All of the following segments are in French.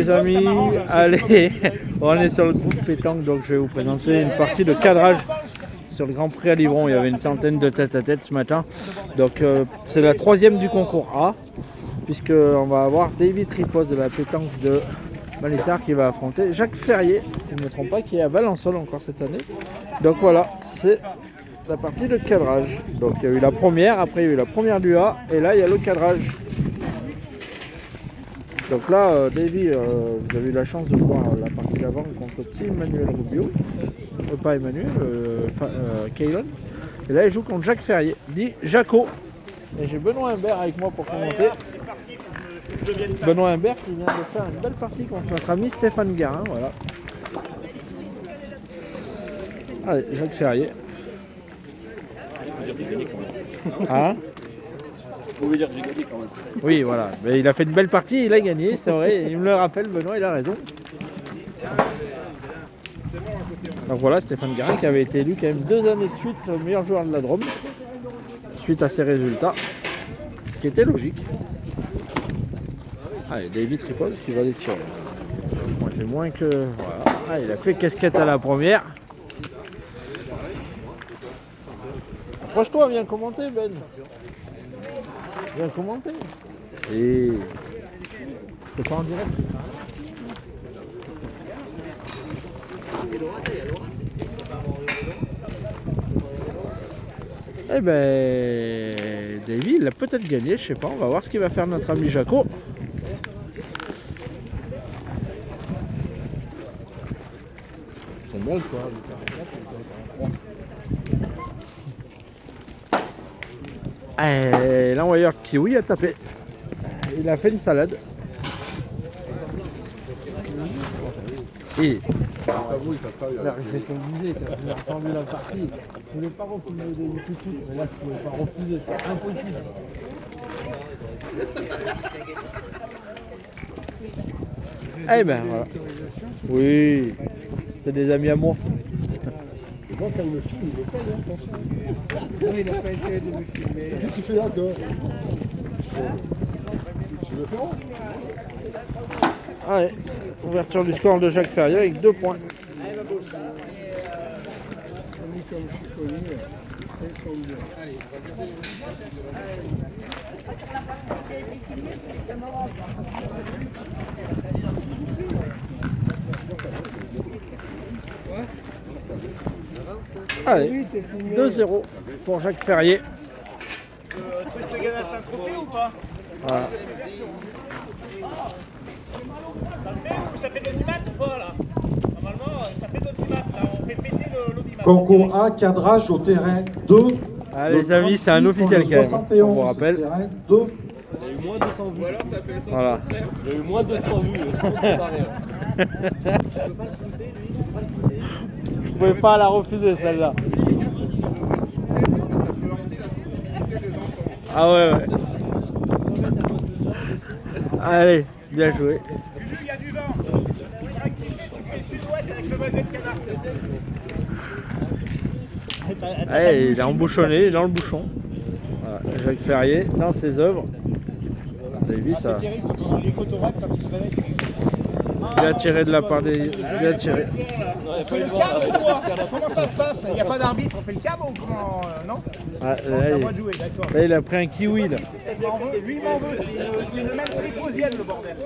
Les amis, allez, on est sur le groupe pétanque, donc je vais vous présenter une partie de cadrage sur le Grand Prix à Livron. Il y avait une centaine de tête à tête ce matin, donc c'est la troisième du concours A, puisqu'on va avoir David Tripos de la pétanque de Malissard qui va affronter Jacques Ferrier, si je ne me trompe pas, qui est à Valençol encore cette année. Donc voilà, c'est la partie de cadrage. Donc il y a eu la première, après il y a eu la première du A, et là il y a le cadrage. Donc là, Davy, vous avez eu la chance de voir la partie d'avant contre Tim Manuel Rubio, pas Emmanuel, Kaylon. Et là il joue contre Jacques Ferrier, dit Jaco. Et j'ai Benoît Humbert avec moi pour commenter. Benoît Humbert qui vient de faire une belle partie contre notre ami Stéphane Garin, voilà. Allez, Jacques Ferrier. Hein? Vous pouvez dire que j'ai gagné quand même. Oui, voilà. Mais il a fait une belle partie, il a gagné, c'est vrai. Il me le rappelle, Benoît, il a raison. Donc voilà, Stéphane Garin qui avait été élu quand même 2 années de suite le meilleur joueur de la Drôme, suite à ses résultats, ce qui était logique. Allez, David Tripos qui va les tirer. Il fait moins que... Voilà. Ah, il a fait casquette à la première. Approche-toi, viens commenter, Ben. Viens commenter. Et c'est pas en direct. Eh ben, Davy, il a peut-être gagné, je sais pas. On va voir ce qu'il va faire notre ami Jaco. C'est belle quoi. L'envoyeur Kiwi a tapé. Il a fait une salade. Si. J'étais obligé, j'ai entendu la partie. Je voulais pas refuser tout de suite, mais là je ne pouvais pas refuser, c'est impossible. Eh ben voilà. Oui, c'est des amis à moi. Moi, quand il me filme, il est pas là, attention. Oui, il n'a pas essayé de me filmer. Qu'est-ce que tu fais là, toi? Tu le prends? Allez, ouverture du score de Jacques Ferrier avec 2 points. Amis comme je suis connu, ils sont bien. Allez, 2-0 pour Jacques Ferrier. Twist gagne à Saint-Tropez ou pas? Voilà. Ça le fait ou ça fait de l'audimat ou pas là? Normalement ça fait de l'audimat là, on fait péter l'audimat. Concours A, cadrage au terrain 2. Allez les amis, c'est un officiel quand même, on vous rappelle. Terrain 2. Il y a eu moins de 200 vues. Voilà. Il y a eu moins de 200 vues. Vous pouvez pas la refuser celle-là. Ah ouais. Allez, bien joué. Il y a du vent. Il faut rectifier, tu fais sud-ouest avec le mauvais de canard. Allez, il est embouchonné, il est dans le bouchon. Voilà, Jacques Ferrier dans ses œuvres. Davy, ça. C'est terrible quand on a les cotoractes quand ils se réveillent. Bien tiré de la part des. Bien tiré. On fait le cadre ou quoi? Comment ça se passe? Il n'y a pas d'arbitre, on fait le cadre ou comment? Non? Ah, Non, c'est à moi de jouer, d'accord. là, il a pris un kiwi là. Il m'en veut, lui il m'en veut, c'est une même triposienne le bordel.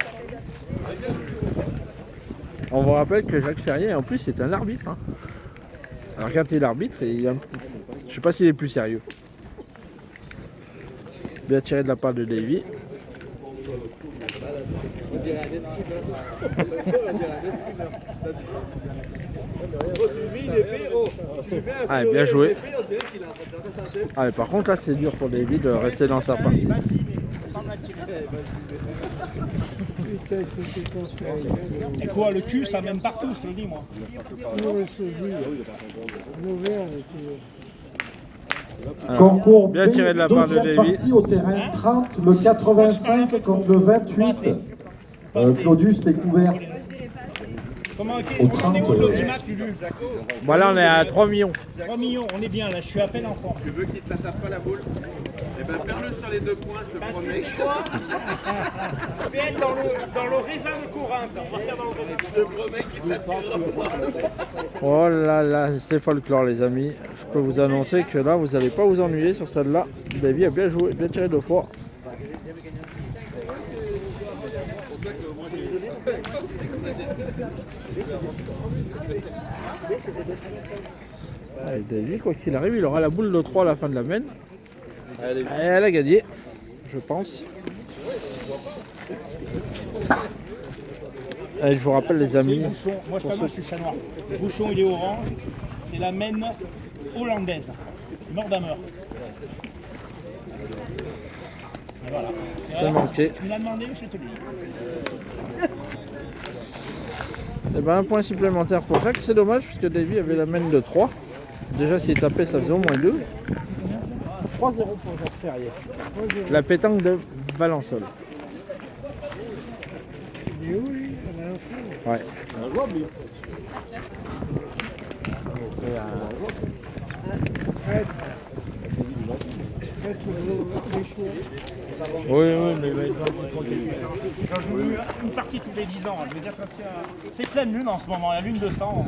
On vous rappelle que Jacques Ferrier en plus c'est un arbitre. Hein. Alors quand il est l'arbitre, je sais pas s'il est plus sérieux. Bien tiré de la part de Davy. Allez, bien joué. Allez, par contre là c'est dur pour Davy de rester dans sa partie. Et quoi, le cul ça mène partout, je te le dis moi. Alors, Concours bien tiré de la part de deuxième Davy. partie au terrain 30, le 85 contre le 28. Claudius découvert. Comment Au on est 30, où de l'audimat, Lulu? Bon là on est à 3 millions. 3 millions, on est bien là, je suis à peine en forme. Tu veux qu'il ne te tape pas la boule? ben, perle sur les 2 points, je te promets. Tu sais quoi? Je vais être dans le raisin de Corinthe. On va faire dans le raisin. Je te promets qu'il t'attirera pas. Oh là là, c'est folklore les amis. Je peux vous annoncer que là, vous n'allez pas vous ennuyer sur celle-là. Davy a bien joué, bien tiré 2 fois. Allez, Davy, quoi qu'il arrive, il aura la boule de 3 à la fin de la main. Elle a gagné, je pense. Allez, je vous rappelle les amis. Bouchon, moi je suis chat noir. Le bouchon il est orange, c'est la mène hollandaise, Nordhammer. Et voilà. C'est manqué. Tu me l'as demandé, je te le dis. Et ben un point supplémentaire pour Jacques, c'est dommage puisque Davy avait la main de 3. Déjà s'il tapait ça faisait au moins 2. 3-0 pour Jacques Ferrier. La pétanque de Valençol. Et oui, on a un seul. Ouais. Un joueur, lui. Faites les choix. Oui, mais J'en joue une partie tous les 10 ans. Je veux dire, quand il y a... C'est pleine lune en ce moment, il y a lune de sang.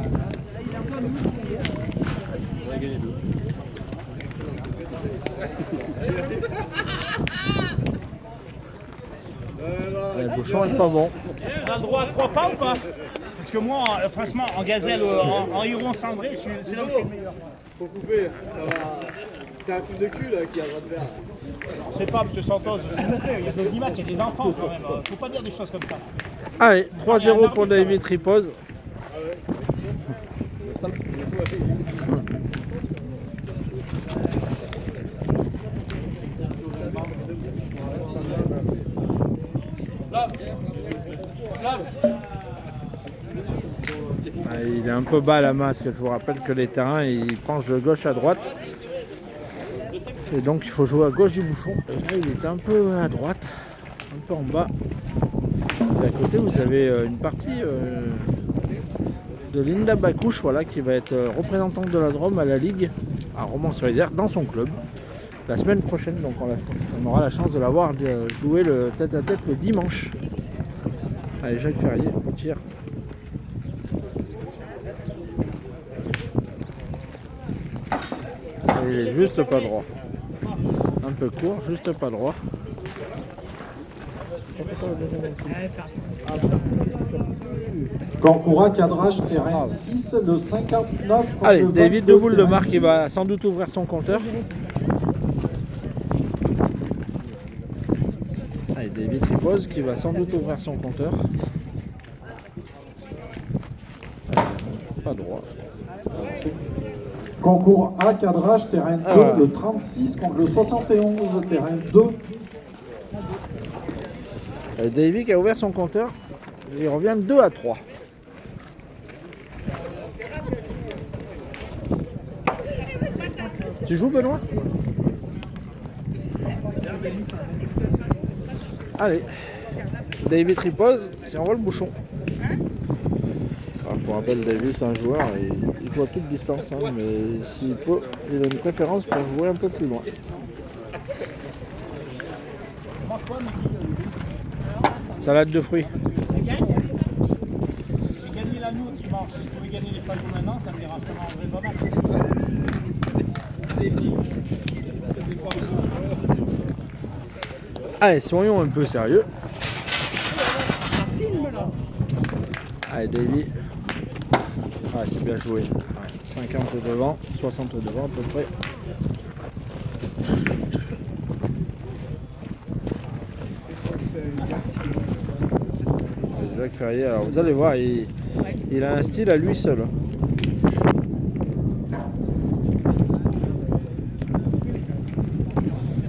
On a gagné 2. le bouchon est pas bon. On a le droit à 3 pas ou pas? Parce que moi, franchement, en gazelle, en Huron cendré, c'est là où je suis le meilleur. Faut couper, ça va. C'est un truc de cul là qui a droit de faire. On sait pas, monsieur Santos, s'il vous plaît, il y a de l'audimat, il y a des enfants quand même. Faut pas dire des choses comme ça. Allez, 3-0 pour Davy Tripose. Il est un peu bas à la main, parce que je vous rappelle que les terrains ils penchent de gauche à droite. Et donc il faut jouer à gauche du bouchon. Et là il est un peu à droite, un peu en bas. Et à côté vous avez une partie de Linda Bakouche, voilà, qui va être représentante de la Drôme à la Ligue à Romans-sur-Isère dans son club. La semaine prochaine, donc on aura la chance de la voir jouer le tête-à-tête le dimanche. Allez, Jacques Ferrier, on tire. Il est juste pas droit. Un peu court, juste pas droit. Concours cadrage terrain 6, le 59. Allez, contre le David 22, Deboul de terrain Marc qui 6. va sans doute ouvrir son compteur. Allez, David Tripose qui va sans doute ouvrir son compteur. Pas droit. Concours A, cadrage, terrain 2, voilà. le 36 contre le 71, terrain 2. Allez, David qui a ouvert son compteur. Il revient 2-3. Tu joues, Benoît? Allez, David Tripose qui envoie le bouchon. Il faut rappeler, David c'est un joueur, il joue à toute distance, hein, mais s'il peut, il a une préférence pour jouer un peu plus loin. Salade de fruits. J'ai gagné l'agneau dimanche. Si je pouvais gagner les fagots maintenant, ça me rendrait pas mal. Allez, soyons un peu sérieux. Allez, Davy. Ah, c'est bien joué. Ouais, 50 devant, 60 devant à peu près. Jacques Ferrier, alors vous allez voir, il a un style à lui seul.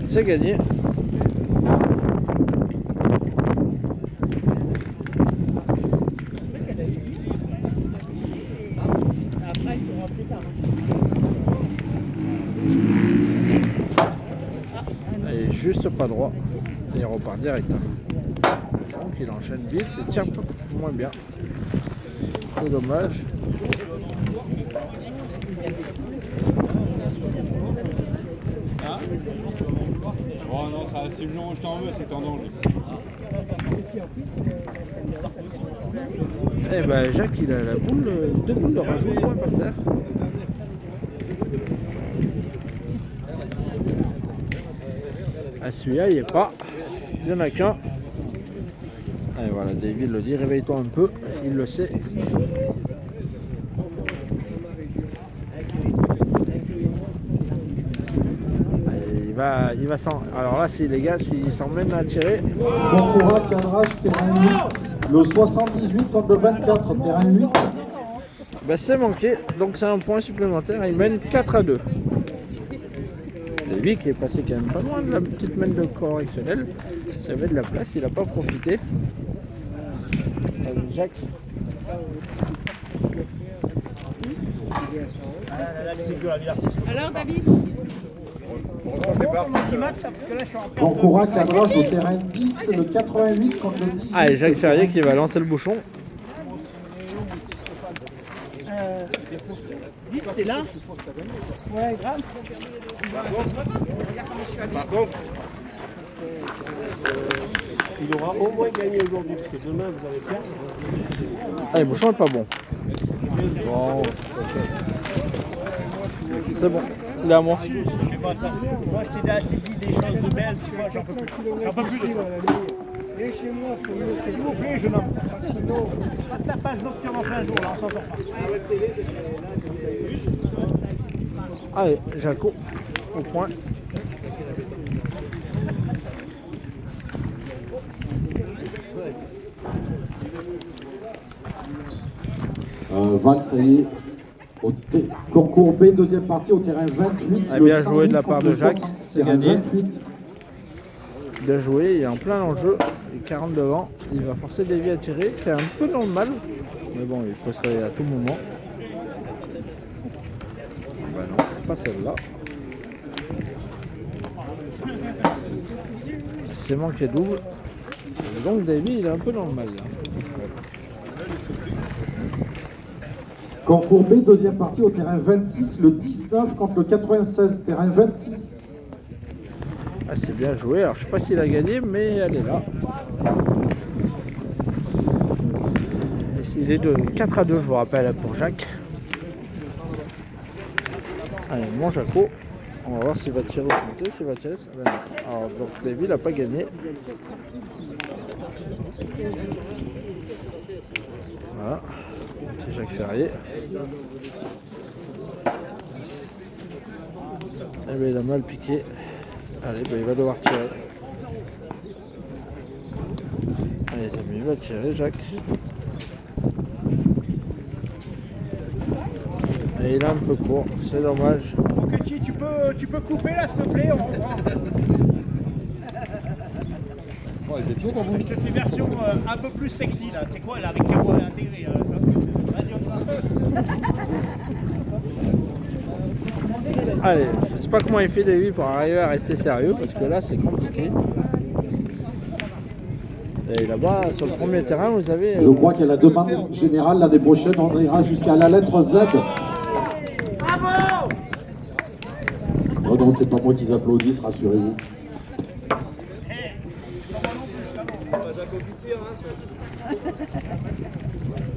C'est gagné. Et juste pas droit. Et il repart direct. Donc il enchaîne vite et tire moins bien. C'est dommage. Oh non, ça, si le long je t'en veux, c'est en danger. Eh ben Jacques il a la boule, 2 boules de rajout point par terre. Ah celui-là il est pas, il n'y en a qu'un. Et voilà, David le dit, réveille-toi un peu, il le sait. Il va s'en... Alors là, si les gars, s'il s'emmène à tirer... Concours cadrage, terrain 8. Le 78 contre le 24, terrain 8. Ben, c'est manqué, donc c'est un point supplémentaire. Il mène 4-2. David qui est passé quand même pas loin de la petite main de correctionnelle. Ça avait de la place, il n'a pas profité. Vas-y, Jacques. Alors David, Concours cadrage au terrain 10, le 88 contre le 18. Allez, Jacques Ferrier qui va lancer le bouchon. 10 c'est là. Ouais, grave. Par contre, Il aura au moins gagné aujourd'hui, parce que demain vous avez perdu. Allez, le bouchon est pas bon. Bon. C'est bon, il est à moi. Je sais pas, moi je t'ai assez dit des choses de belles, tu vois, j'en peux plus. J'en peux plus de toi. Viens chez moi, faut mieux. S'il vous plaît, je n'en peux pas. Sinon, pas de tapage nocturne en plein jour, là, on s'en sort pas. Allez, Jaco, au point. Valsailly au concours B, deuxième partie au terrain 28. Ah, le bien 108 joué de la part contre de Jacques, 60, c'est terrain gagné. 28. Bien joué, il est en plein dans le jeu. Il est 40 devant. Il va forcer Davy à tirer, qui est un peu dans le mal. Mais bon, il peut se réveiller à tout moment. Ben non, pas celle-là. C'est manqué double. Et donc Davy, il est un peu dans le mal là. Concours B, deuxième partie au terrain 26, le 19 contre le 96, terrain 26. Ah, c'est bien joué. Alors, je sais pas s'il a gagné, mais elle est là. Et il est de 4-2, je vous rappelle, pour Jacques. Allez, mon Jaco. On va voir s'il va tirer au monté, s'il va tirer. Ça va. Alors, donc, Davy n'a pas gagné. Voilà. C'est Jacques Ferrier. Eh bien, il a mal piqué. Allez, ben, il va devoir tirer. Allez, les amis, il va tirer, Jacques. Et il est un peu court, c'est dommage. Mokechi, tu peux couper là, s'il te plaît, on reprend. Je te fais version un peu plus sexy là, tu sais quoi, là, avec les voix intégrées. Ça. Vas-y, on va. Allez, je sais pas comment il fait Davy pour arriver à rester sérieux, parce que là, c'est compliqué. Et là-bas, sur le premier terrain, vous avez... Je crois qu'il y a la demande générale l'année prochaine, on ira jusqu'à la lettre Z. Bravo! Oh non, c'est pas moi qui applaudissent, rassurez-vous.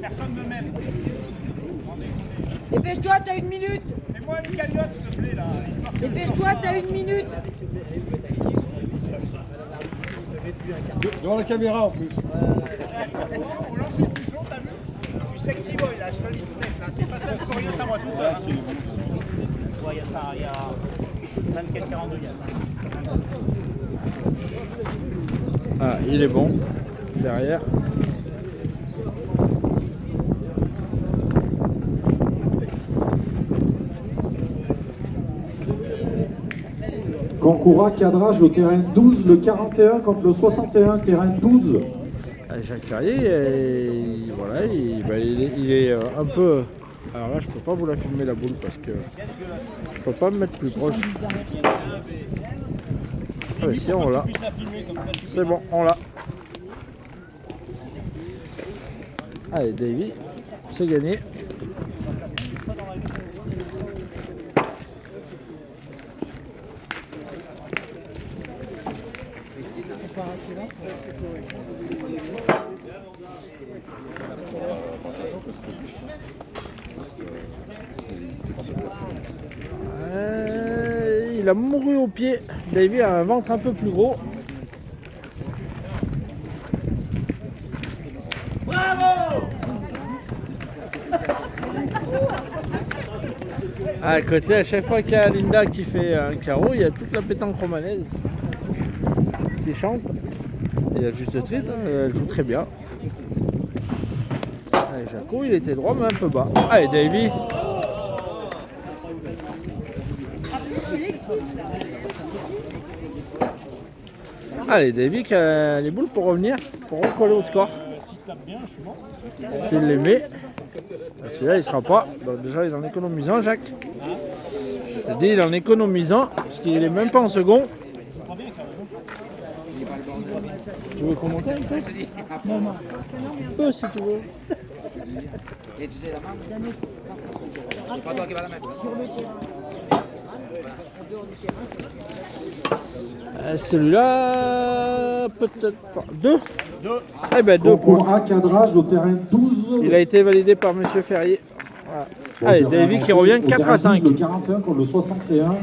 Personne ne m'aime. Dépêche-toi, t'as 1 minute. Fais-moi une cagnotte, s'il te plaît, là. Dépêche-toi, t'as 1 minute. Devant la caméra en plus. Au lancer du bouchon, t'as vu? Je suis sexy boy, là, je te le dis tout net, là. C'est pas ça, il faut rien, c'est à moi tout seul. Ouais, il y a ça, il y a 24-42, il y a ça. Ah, il est bon, derrière. Concours A, cadrage au terrain 12, le 41 contre le 61, terrain 12. Jacques Ferrier, voilà, il est un peu... Alors là, je peux pas vous la filmer la boule parce que je peux pas me mettre plus proche. Ah mais si, on l'a. C'est bon, on l'a. Allez, Davy, c'est gagné. Il a mouru au pied. Davy a un ventre un peu plus gros. À côté, à chaque fois qu'il y a Linda qui fait un carreau, il y a toute la pétanque romanaise qui chante. Et à juste titre, elle joue très bien. Allez, Jaco, il était droit mais un peu bas. Allez, Davy. Allez, Davy qui a les boules pour revenir, pour recoller au score. S'il les met. Celui-là, il ne sera pas. Donc déjà, il est en économisant, Jacques. Je dis, il est en économisant, parce qu'il n'est même pas en second. Tu veux commencer un peu? Non. Un peu, si tu veux. Celui-là, peut-être pas. 2. Eh ben 2 points. Concours A, cadrage au terrain 12. Il a été validé par Monsieur Ferrier. Voilà. Bon, Allez, j'avais Davy qui avancé revient au 4 terrain à 5. 12, le 41 contre le 61.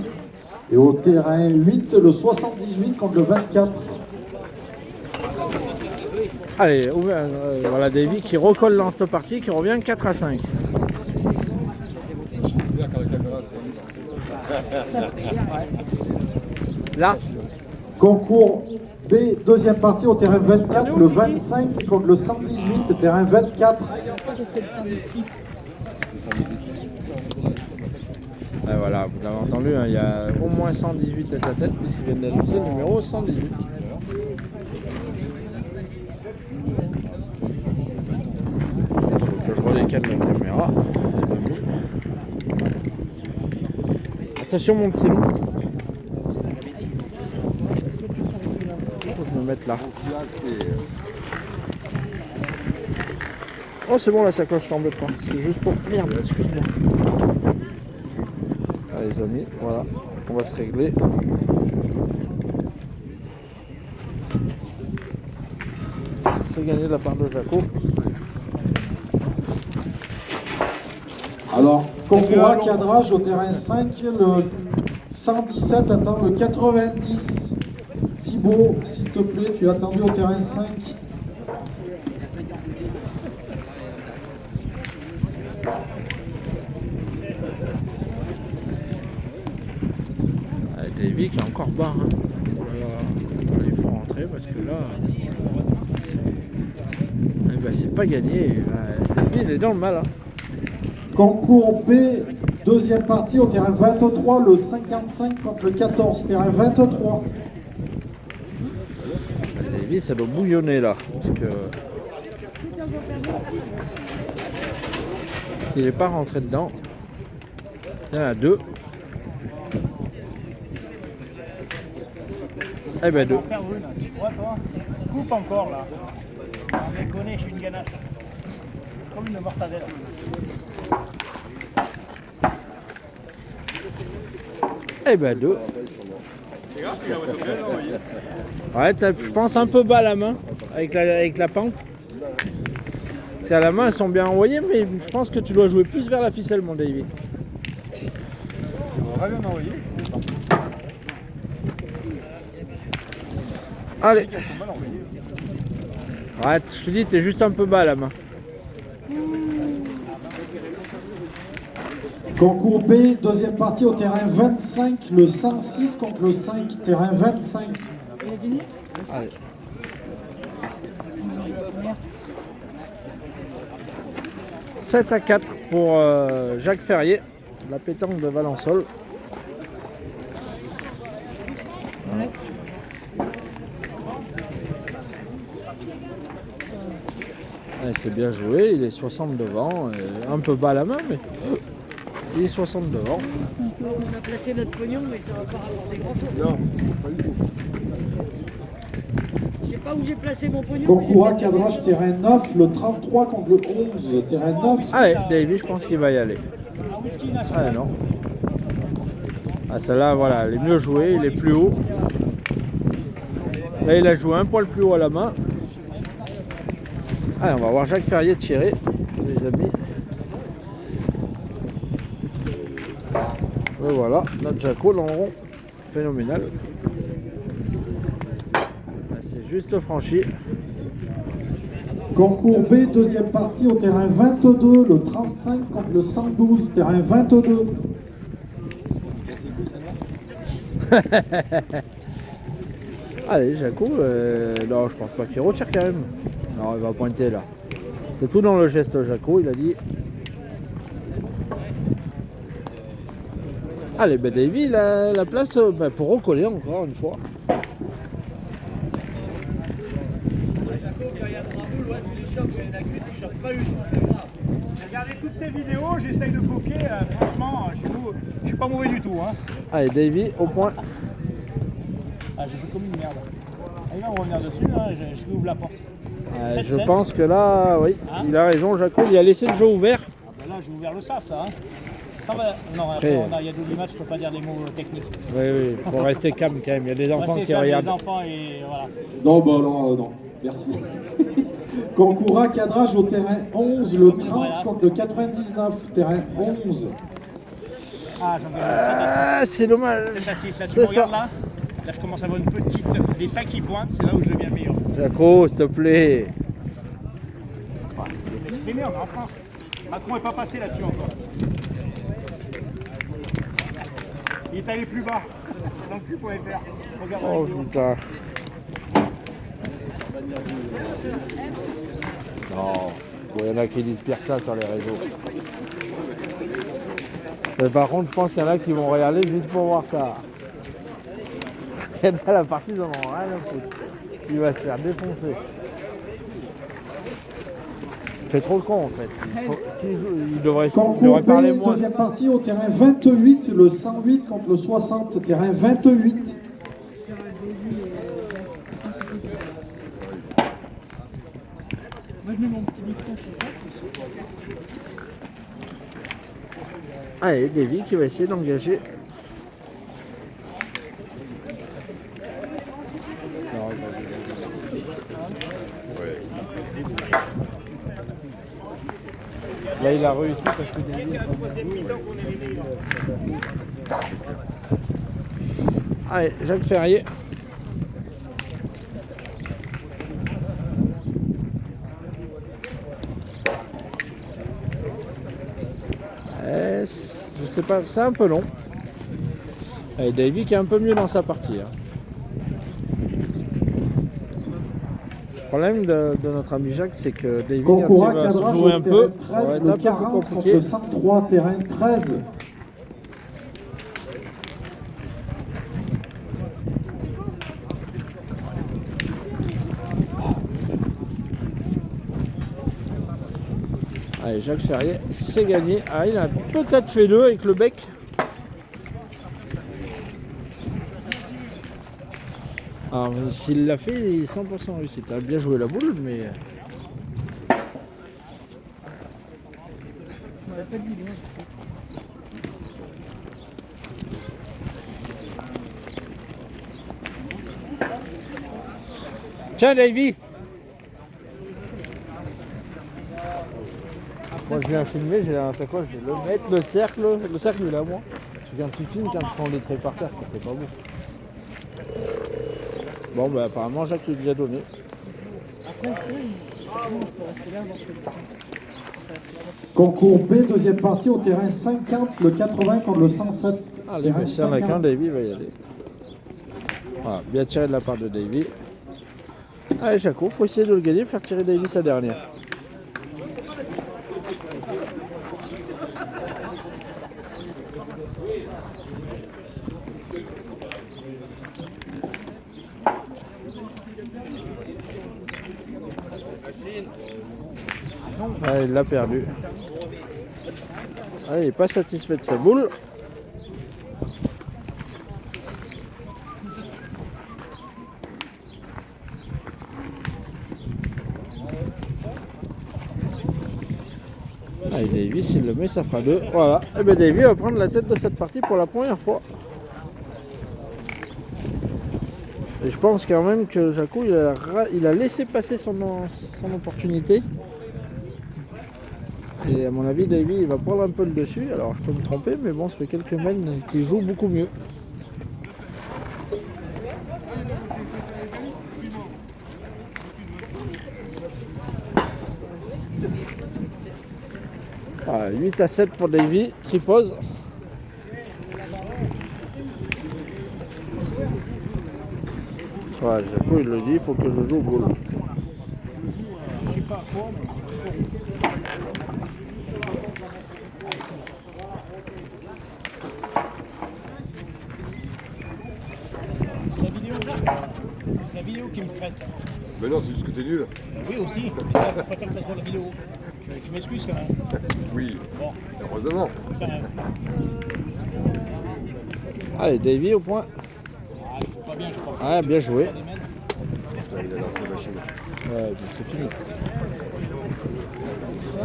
Et au terrain 8, le 78 contre le 24. Allez, voilà Davy qui recolle dans cette partie, qui revient 4 à 5. Là, Concours B, deuxième partie au terrain 24, le 25 contre le 118, terrain 24. et voilà, vous l'avez entendu, hein, il y a au moins 118 tête à tête, puisqu'ils viennent d'annoncer le numéro 118. Il faut que je redécale la caméra, les amis. Attention mon petit loup. Faut que je me mette là. Oh c'est bon la sacoche t'embête pas. C'est juste pour... Merde, excuse-moi. Allez les amis, voilà. On va se régler. C'est gagné de la part de Jaco. Alors, concours A, cadrage au terrain 5, le 117 attend le 90. Thibaut, s'il te plaît, tu es attendu au terrain 5. Allez, Davy qui est encore bas. Hein. Voilà. Il faut rentrer parce que là... Eh ben, c'est pas gagné. Davy il est dans le mal. Hein. Concours B, deuxième partie au terrain 23, le 55 contre le 14, terrain 23. Davy ça doit bouillonner là. Parce que... Il n'est pas rentré dedans. Il y en a 2. Eh ben 2. Tu vois, toi, coupe encore là. On déconne, je suis une ganache. Comme une mortadelle. Eh ben 2. Ouais, je pense un peu bas à la main avec la pente. C'est à la main, elles sont bien envoyées, mais je pense que tu dois jouer plus vers la ficelle, mon Davy. On va bien envoyer. Allez. Ouais, je te dis, t'es juste un peu bas à la main. Concours B, deuxième partie au terrain 25, le 106 contre le 5, terrain 25. Allez. « 7 à 4 pour Jacques Ferrier, la pétanque de Valençol. Ouais. Ouais, c'est bien joué, il est 60 devant, un peu bas à la main, mais il est 60 devant. On a placé notre pognon, mais ça va pas rapporter grand-chose. Non, pas du tout. Je sais pas où j'ai placé mon pognon. Concours A, cadrage, terrain 9, le 33 contre le 11, terrain 9. Allez, Davy, je pense qu'il va y aller. Ah non. Ah celle-là, voilà, elle est mieux jouée, il est plus haut. Là, il a joué un poil plus haut à la main. Allez, on va voir Jacques Ferrier tirer, les amis. Et voilà, notre Jaco dans le rond. Phénoménal. C'est juste franchi. Concours B, deuxième partie au terrain 22, le 35 contre le 112, terrain 22. Allez, Jaco, non, je pense pas qu'il retire quand même. Non, il va pointer là. C'est tout dans le geste, Jaco, il a dit. Allez, ben Davy, il a la place pour recoller encore une fois. J'ai regardé toutes tes vidéos, j'essaye de copier. Franchement, je suis pas mauvais du tout. Hein. Allez, Davy, au point. Ah, j'ai fait comme une merde. Ah, il va me revenir dessus, hein, je lui ouvre la porte. Je pense que là, oui, il a raison, Jaco, il a laissé le jeu ouvert. Ah, ben là, j'ai ouvert le sas, là. Hein. Ça va... Non, après, il y a double match, je peux pas dire des mots techniques. Oui, oui, il faut rester calme quand même, il y a des enfants Restez qui calme, regardent. les enfants et voilà. Non, bah non, non, merci. Concours A, cadrage au terrain 11, le 30 contre le 99, terrain 11. Ah, j'en ai Ah, c'est dommage. c'est assis, là, tu C'est me ça. regardes là. Là, je commence à avoir une petite... Les 5 qui pointent, c'est là où je deviens le meilleur. Jaco, s'il te plaît. Exprimé, on est en France. Macron n'est pas passé là-dessus encore. Il est allé plus bas. Dans le cul.fr. Regarde la Oh vidéo. putain. Non, il y en a qui disent pire que ça sur les réseaux. Mais par contre, je pense qu'il y en a qui vont regarder juste pour voir ça. Dans la partie, ils en ont rien à foutre. Il va se faire défoncer. Il fait trop le con en fait. Il devrait Concours parler B, moins. deuxième partie au terrain 28, le 108 contre le 60, terrain 28. Moi, je mets mon petit micro sur ça. Allez, Davy qui va essayer d'engager. Là, il a réussi parce que Davy... Allez, Jacques Ferrier. Je sais pas, c'est un peu long. Allez, Davy qui est un peu mieux dans sa partie. Hein. Le problème de notre ami Jacques, c'est que Davy, quand Concours A, il va se cadrage jouer au un terrain peu, 13, ça va être le un peu plus 40 contre compliqué. le 103, terrain 13. Allez, Jacques Ferrier, c'est gagné. Ah, il a peut-être fait deux avec le bec. Alors, s'il l'a fait, il est 100% réussi. T'as bien joué la boule, mais... Tiens, Davy! Moi je viens filmer, j'ai un sacoche, je vais le mettre, le cercle il est à moi. Tu viens, tu filmes quand ils font les traits par terre, c'était pas beau. Bon bah apparemment Jacques lui a donné. Concours B, deuxième partie au terrain 50, le 80 contre le 107. Allez, terrain mais s'il y en a 50. qu'un, Davy va y aller. Voilà, bien tiré de la part de Davy. Allez Jaco, faut essayer de le gagner, faire tirer Davy sa dernière. Ah, il l'a perdu. Ah, il n'est pas satisfait de sa boule. Allez, Davy, s'il le met, ça fera deux. Voilà. Et bien Davy va prendre la tête de cette partie pour la première fois. Et je pense quand même que Jaco il a laissé passer son opportunité. Et à mon avis, Davy il va prendre un peu le dessus. Alors je peux me tromper, mais bon, ça fait quelques mènes qui jouent beaucoup mieux. Voilà, 8-7 pour Davy, tripose. Ouais, Jaco il le dit, il faut que je joue au boule. C'est la vidéo qui me stresse. Là. Mais non, c'est juste que t'es nul. Oui aussi, mais ça, je préfère que ça soit la vidéo. Tu m'excuses quand même. Oui, Bon, heureusement. quand même. Allez, Davy au point. Ah, il faut pas bien, je crois. Ah, bien joué. Ça, il a lancé la machine. Ouais, c'est fini.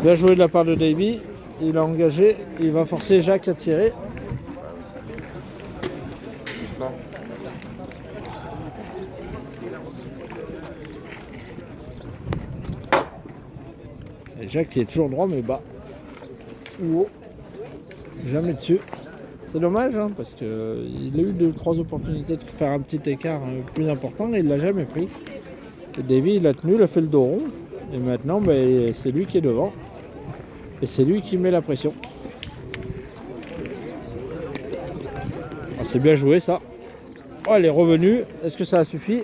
Bien joué de la part de Davy. Il a engagé. Il va forcer Jacques à tirer. Bouge pas. Et Jacques qui est toujours droit mais bas. Ou haut. Jamais dessus. C'est dommage hein, parce qu'il a eu 2-3 opportunités de faire un petit écart plus important et il l'a jamais pris. Et Davy il a tenu, il a fait le dos rond. Et maintenant ben, c'est lui qui est devant. Et c'est lui qui met la pression. Ah, c'est bien joué ça. Oh, elle est revenue. Est-ce que ça a suffi?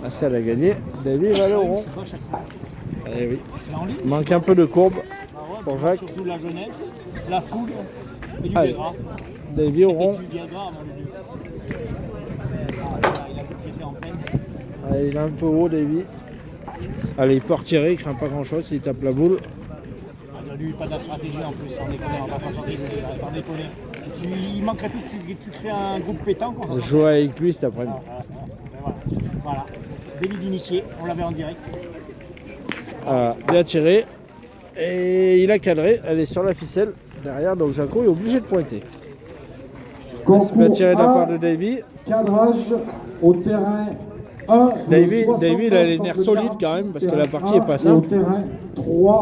Ah, ça elle a gagné. Davy va aller au rond. Eh oui. Il manque un peu de courbe pour Jacques. Surtout la jeunesse, la foule et du Allez. Viagra. Davy au rond. Du Viagra à mon début. Ah, il a j'étais en peine. Allez, il est un peu haut Davy. Allez, il peut retirer, il craint pas grand chose, il tape la boule. Ah, lui, pas de la stratégie en plus, sans déconner, on va pas s'en sortir, sans déconner. Il manquerait plus que tu crées un groupe pétanque. On s'en Je sortirait. joue avec lui cet après-midi. Voilà. Délit d'initié, on l'avait en direct. Voilà, bien tiré. Et il a cadré, elle est sur la ficelle derrière, donc Jaco est obligé de pointer. C'est bien tiré de la part de Davy. Cadrage au terrain 1. Davy, il a les nerfs solides quand même parce que la partie est pas Au simple. terrain 3,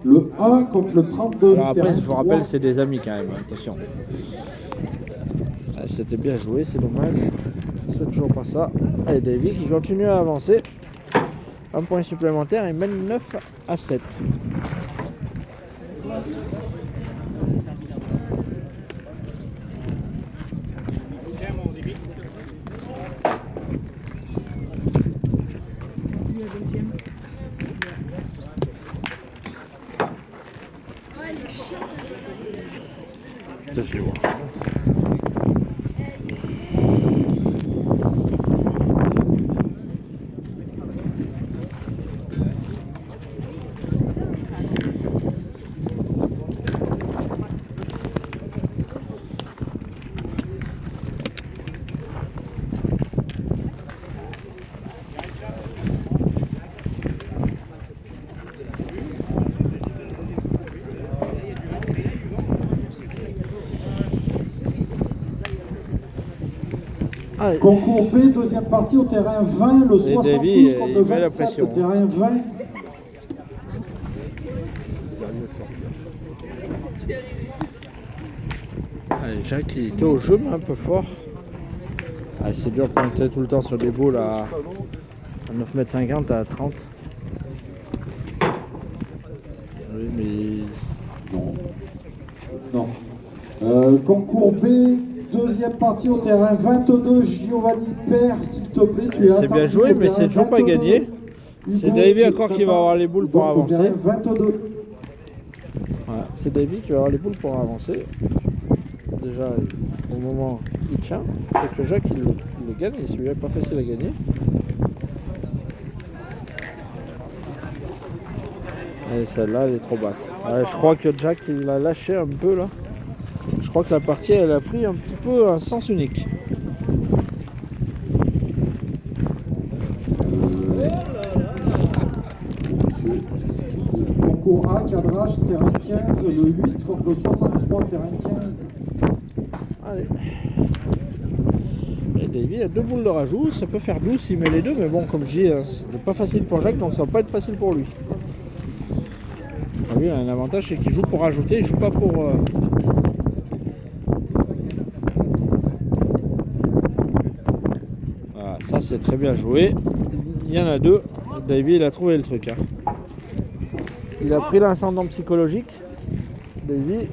le 1 contre le 32. Alors après, terrain je vous rappelle, 3. c'est des amis quand même, attention. Ah, c'était bien joué, c'est dommage. C'est toujours pas ça. Et Davy qui continue à avancer. Un point supplémentaire, il mène 9-7. Ça c'est bon. Allez. Concours B, deuxième partie au terrain 20, le 72 Davy, contre il le met la 27, pression. terrain 20. Allez, Jacques il était au jeu mais un peu fort. Ah, c'est dur de pointer tout le temps sur des boules à 9,50 m à 30. Oui mais Non. Concours B, deuxième partie au terrain 22, Giovanni Père, s'il te plaît. Tu es c'est bien attendu joué au mais terrain c'est toujours pas 22. gagné. C'est Hugo, Davy tu encore qui va prépares avoir les boules pour donc au avancer. terrain 22. Voilà, c'est Davy qui va avoir les boules pour avancer. Déjà au moment il tient, c'est que Jacques il le gagne et celui-là n'est pas facile à gagner. Et celle-là elle est trop basse. Ouais, je crois que Jacques il a lâché un peu là. Je crois que la partie elle a pris un petit peu un sens unique. Concours A, cadrage, terrain 15, le 8 contre le 63, terrain 15. Allez. Et Davy a 2 boules de rajout, ça peut faire 12 s'il met les deux, mais bon, comme je dis, c'était pas facile pour Jacques, donc ça va pas être facile pour lui. Ah, lui, il a un avantage, c'est qu'il joue pour rajouter, il joue pas pour... Voilà, ça c'est très bien joué. Il y en a 2. Davy, il a trouvé le truc. Hein. Il a pris l'incendant psychologique. Davy.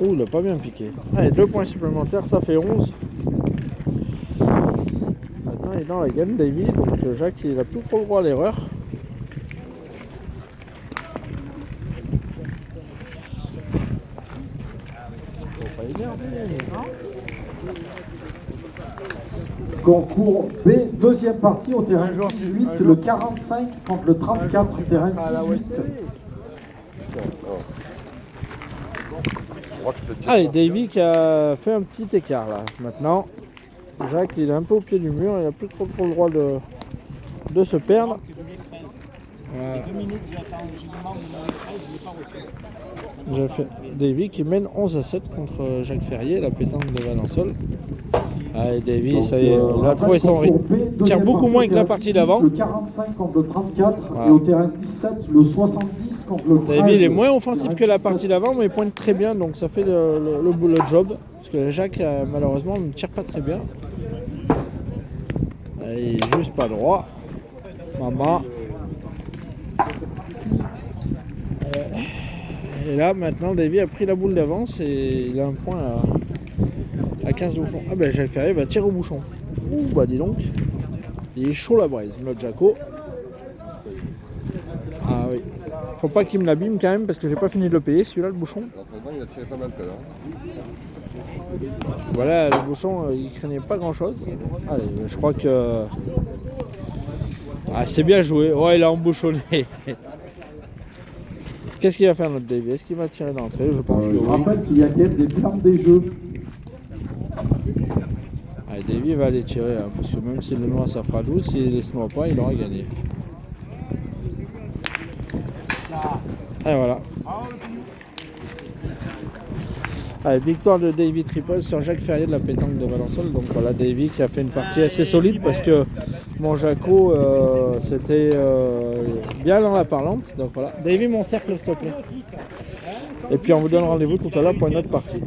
Oh, il a pas bien piqué. Allez, 2 points supplémentaires, ça fait 11. Maintenant, il est dans la gaine, Davy. Donc, Jacques, il n'a plus trop le droit à l'erreur. Concours B, deuxième partie au terrain 18, le 45 contre le 34, terrain 18. Allez, Davy qui a fait un petit écart là. Maintenant, Jacques il est un peu au pied du mur, il n'a plus trop le droit de se perdre. Voilà. 2 minutes, j'attends, je demande le 13, je ne l'ai pas reçu. J'ai fait Davy qui mène 11-7 contre Jacques Ferrier, la pétanque de Valençol. Allez, Davy, Donc, ça y est, il a trouvé son rythme. Il tire beaucoup moins que la partie d'avant. Le 45 contre le 34 Voilà. et au terrain 17, le 70 contre le 13. Davy il est moins offensif que la partie d'avant, mais il pointe très bien, donc ça fait le job. Parce que Jacques, malheureusement, ne tire pas très bien. Il est juste pas droit. Maman. Et là, maintenant, Davy a pris la boule d'avance et il a un point à 15 bouchons. Ah ben, Jacques Ferrier va tirer au bouchon. Ouh, bah dis donc. Il est chaud la braise, notre Jaco. Ah oui. Faut pas qu'il me l'abîme quand même parce que j'ai pas fini de le payer, celui-là, le bouchon. L'entraînement, il a tiré pas mal tout à l'heure. Voilà, le bouchon, il craignait pas grand-chose. Allez, je crois que... Ah, c'est bien joué. Ouais, il a embouchonné. Qu'est-ce qu'il va faire notre Davy? Est-ce qu'il va tirer d'entrée? Je pense que Je oui. rappelle qu'il y a quand même des plans des jeux. Allez, Davy va aller tirer, hein, parce que même s'il le noie, ça fera 12. S'il ne se noie pas, il aura gagné. Et voilà. Allez, victoire de Davy Triple sur Jacques Ferrier de la pétanque de Valençol. Donc voilà, Davy qui a fait une partie assez solide parce que mon Jaco, c'était bien dans la parlante. Donc voilà. Davy, mon cercle, s'il te plaît. Et puis on vous donne rendez-vous tout à l'heure pour une autre partie.